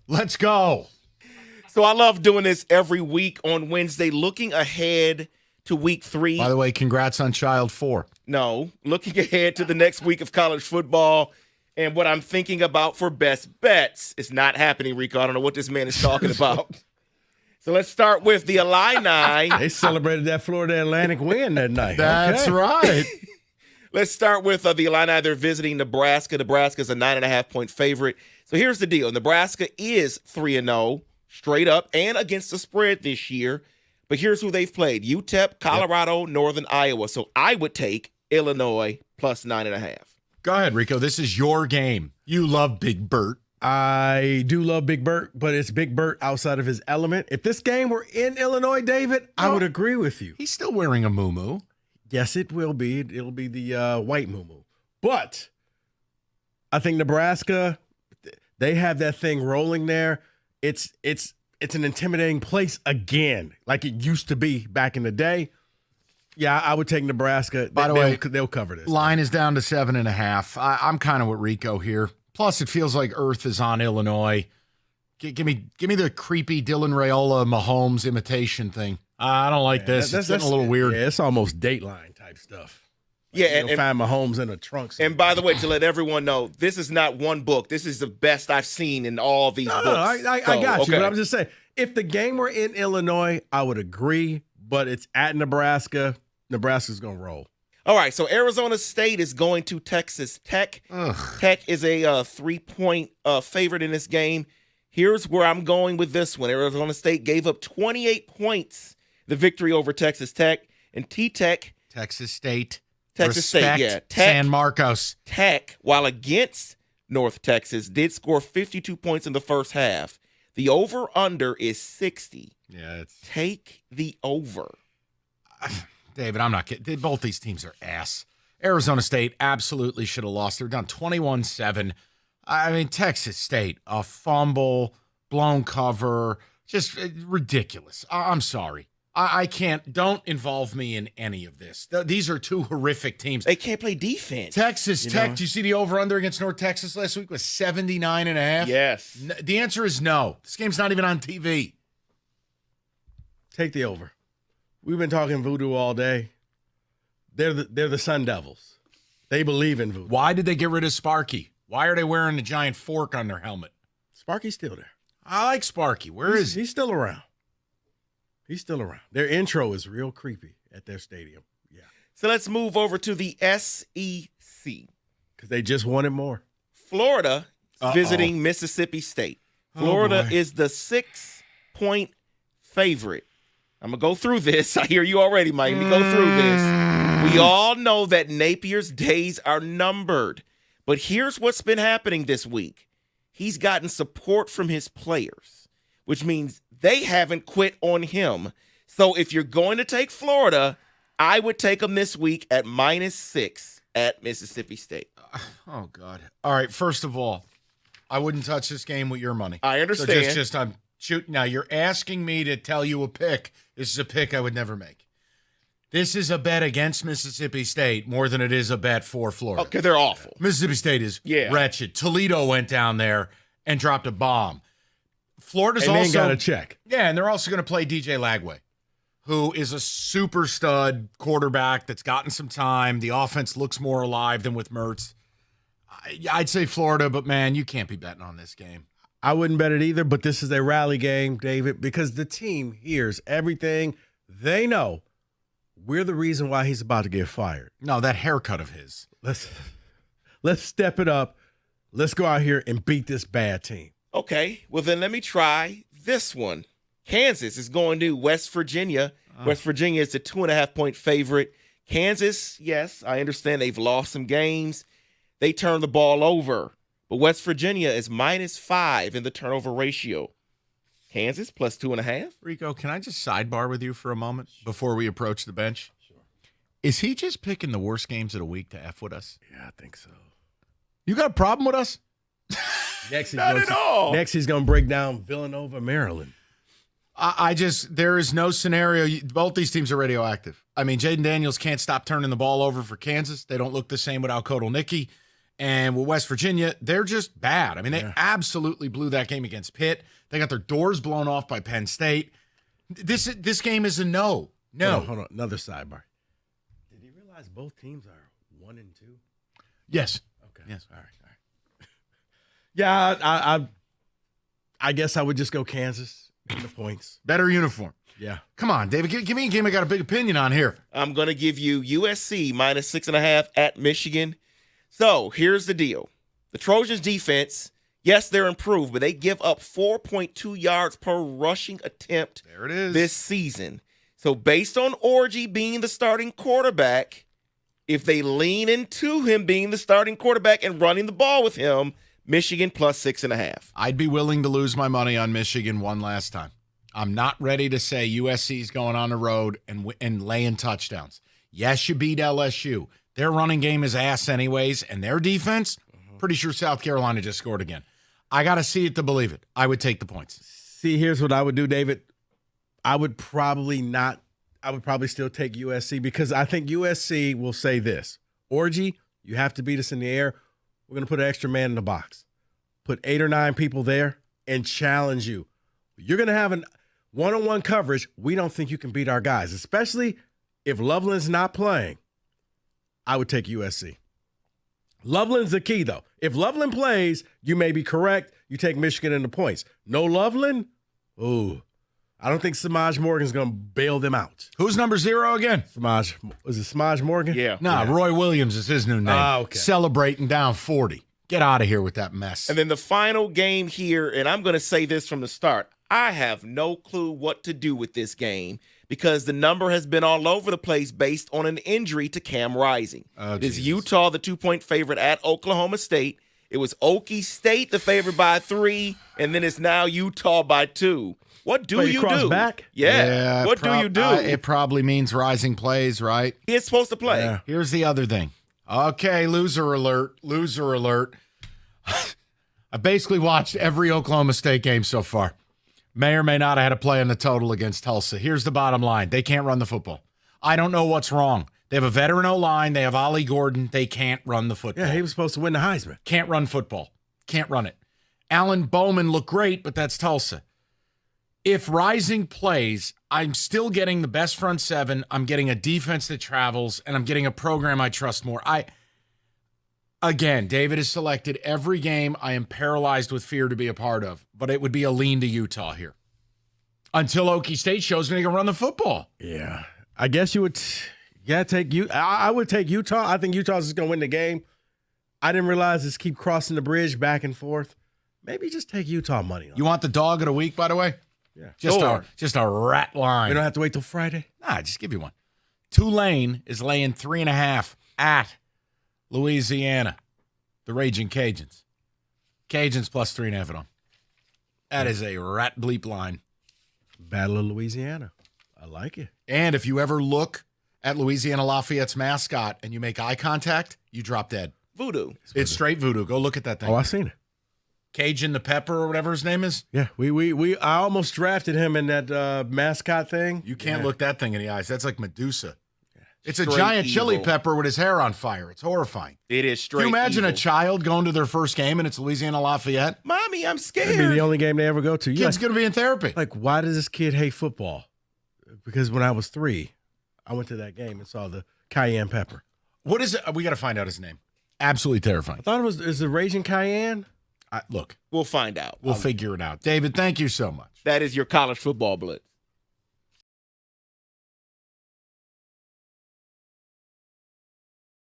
Let's go. So I love doing this every week on Wednesday, looking ahead to week 3. By the way, congrats on child 4. No, looking ahead to the next week of college football and what I'm thinking about for best bets. It's not happening, Rico. I don't know what this man is talking about. So let's start with the Illini. They celebrated that Florida Atlantic win that night. That's right. Let's start with the Illini. They're visiting Nebraska. Nebraska's a 9.5-point favorite. So here's the deal. Nebraska is 3-0 straight up and against the spread this year. But here's who they've played: UTEP, Colorado, Northern Iowa. So I would take Illinois plus 9.5. Go ahead, Rico. This is your game. You love Big Bert. I do love Big Bert, but it's Big Bert outside of his element. If this game were in Illinois, David, I would agree with you. He's still wearing a muumuu. Yes, it will be. It'll be the white muumuu. But I think Nebraska, they have that thing rolling there. It's an intimidating place again, like it used to be back in the day. Yeah, I would take Nebraska. By the way, they'll cover this. Line is down to 7.5. I'm kind of with Rico here. Plus, it feels like Earth is on Illinois. Give me the creepy Dylan Raiola Mahomes imitation thing. I don't like this. It's getting a little weird. Yeah, it's almost Dateline type stuff. Yeah, You'll find Mahomes in a trunk. And by the way, to let everyone know, this is not one book. This is the best I've seen in all these books. I got you. But I'm just saying, if the game were in Illinois, I would agree. But it's at Nebraska. Nebraska's going to roll. All right, so Arizona State is going to Texas Tech. Ugh. Tech is a 3-point favorite in this game. Here's where I'm going with this one. Arizona State gave up 28 points, the victory over Texas Tech. And T-Tech. Texas State. Texas Respect State, yeah. San Marcos. Tech, while against North Texas, did score 52 points in the first half. The over-under is 60. Yeah, Take the over. David, I'm not kidding. Both these teams are ass. Arizona State absolutely should have lost. They're down 21-7. I mean, Texas State, a fumble, blown cover, just ridiculous. I'm sorry. I can't. Don't involve me in any of this. These are two horrific teams. They can't play defense. Texas Tech, did you see the over-under against North Texas last week was 79.5? Yes. The answer is no. This game's not even on TV. Take the over. We've been talking voodoo all day. They're the Sun Devils. They believe in voodoo. Why did they get rid of Sparky? Why are they wearing a giant fork on their helmet? Sparky's still there. I like Sparky. Where is he? He's still around. He's still around. Their intro is real creepy at their stadium. Yeah. So let's move over to the SEC. Because they just wanted more. Florida visiting Mississippi State. Florida is the 6-point favorite. I'm going to go through this. I hear you already, Mike. Let me go through this. We all know that Napier's days are numbered. But here's what's been happening this week. He's gotten support from his players, which means they haven't quit on him. So if you're going to take Florida, I would take them this week at -6 at Mississippi State. Oh, God. All right, first of all, I wouldn't touch this game with your money. I understand. So I'm shooting. Now, you're asking me to tell you a pick. This is a pick I would never make. This is a bet against Mississippi State more than it is a bet for Florida. Okay, they're awful. Mississippi State is wretched. Toledo went down there and dropped a bomb. Florida's and also got a check. Yeah, and they're also going to play DJ Lagway, who is a super stud quarterback that's gotten some time. The offense looks more alive than with Mertz. I'd say Florida, but, man, you can't be betting on this game. I wouldn't bet it either, but this is a rally game, David, because the team hears everything. They know we're the reason why he's about to get fired. No, that haircut of his. Let's step it up. Let's go out here and beat this bad team. Okay, well then let me try this one. Kansas is going to West Virginia. West Virginia is a 2.5-point favorite. Kansas, yes, I understand they've lost some games. They turned the ball over. But West Virginia is -5 in the turnover ratio. Kansas plus 2.5. Rico, can I just sidebar with you for a moment before we approach the bench? Sure. Is he just picking the worst games of the week to F with us? Yeah, I think so. You got a problem with us? Next, Not at all. Next, he's going to break down Villanova, Maryland. There is no scenario. Both these teams are radioactive. I mean, Jaden Daniels can't stop turning the ball over for Kansas. They don't look the same without Kodal Nicky. And with West Virginia, they're just bad. I mean, they absolutely blew that game against Pitt. They got their doors blown off by Penn State. This game is a no. No. Hold on. Another sidebar. Did you realize both teams are 1-2? Yes. Okay. Yes. All right. Yeah, I guess I would just go Kansas in the points. Better uniform. Yeah. Come on, David. Give me a game I got a big opinion on here. I'm going to give you USC minus 6.5 at Michigan. So here's the deal. The Trojans defense, yes, they're improved, but they give up 4.2 yards per rushing attempt There it is. this season. So based on Orji being the starting quarterback, if they lean into him being the starting quarterback and running the ball with him, Michigan plus 6.5. I'd be willing to lose my money on Michigan one last time. I'm not ready to say USC's going on the road and laying touchdowns. Yes, you beat LSU. Their running game is ass anyways, and their defense, pretty sure South Carolina just scored again. I got to see it to believe it. I would take the points. See, here's what I would do, David. I would probably still take USC because I think USC will say this. Orji, you have to beat us in the air. We're going to put an extra man in the box. Put 8 or 9 people there and challenge you. You're going to have a one-on-one coverage. We don't think you can beat our guys, especially if Loveland's not playing. I would take USC. Loveland's the key, though. If Loveland plays, you may be correct. You take Michigan in the points. No Loveland? Ooh. I don't think Samaj Morgan's going to bail them out. Who's number 0 again? Is it Samaj Morgan? Yeah. Nah, Yeah. Roy Williams is his new name. Okay. Celebrating down 40. Get out of here with that mess. And then the final game here, and I'm going to say this from the start. I have no clue what to do with this game because the number has been all over the place based on an injury to Cam Rising. Oh, it is Jesus. Utah, the 2-point favorite at Oklahoma State. It was Okie State, the favorite by 3, and then it's now Utah by 2. What do Wait, you cross do? back? Yeah. What do you do? It probably means Rising plays, right? He is supposed to play. Yeah. Here's the other thing. Okay, loser alert. Loser alert. I basically watched every Oklahoma State game so far. May or may not have had a play in the total against Tulsa. Here's the bottom line. They can't run the football. I don't know what's wrong. They have a veteran O-line. They have Ollie Gordon. They can't run the football. Yeah, he was supposed to win the Heisman. Can't run football. Can't run it. Alan Bowman looked great, but that's Tulsa. If Rising plays, I'm still getting the best front seven. I'm getting a defense that travels, and I'm getting a program I trust more. Again, David has selected every game I am paralyzed with fear to be a part of, but it would be a lean to Utah here. Until Okie State shows me they can run the football. Yeah. I guess you would take you. I would take Utah. I think Utah's just going to win the game. I didn't realize this keep crossing the bridge back and forth. Maybe just take Utah money on. You want the dog of the week, by the way? Yeah. Just a rat line. We don't have to wait till Friday. Nah, just give you one. Tulane is laying 3.5 at Louisiana. The Raging Cajuns. Cajuns plus 3.5 at home. That is a rat bleep line. Battle of Louisiana. I like it. And if you ever look at Louisiana Lafayette's mascot and you make eye contact, you drop dead. Voodoo. It's straight voodoo. Go look at that thing. Oh, I seen it. Cajun the Pepper or whatever his name is. Yeah, I almost drafted him in that mascot thing. You can't look that thing in the eyes. That's like Medusa. It's a Straight giant chili evil. pepper with his hair on fire. It's horrifying. It is straight Can you imagine evil. a child going to their first game and it's Louisiana Lafayette? Mommy, I'm That'd be scared. the only game they ever go to. Yeah, Kid's going to be in therapy. like, why does this kid hate football? Because when I was 3, I went to that game and saw the cayenne pepper. What is it? We got to find out his name. Absolutely terrifying. I thought is it Raging Cayenne? Look, We'll find out. we'll figure it out. David, thank you so much. That is your college football blitz.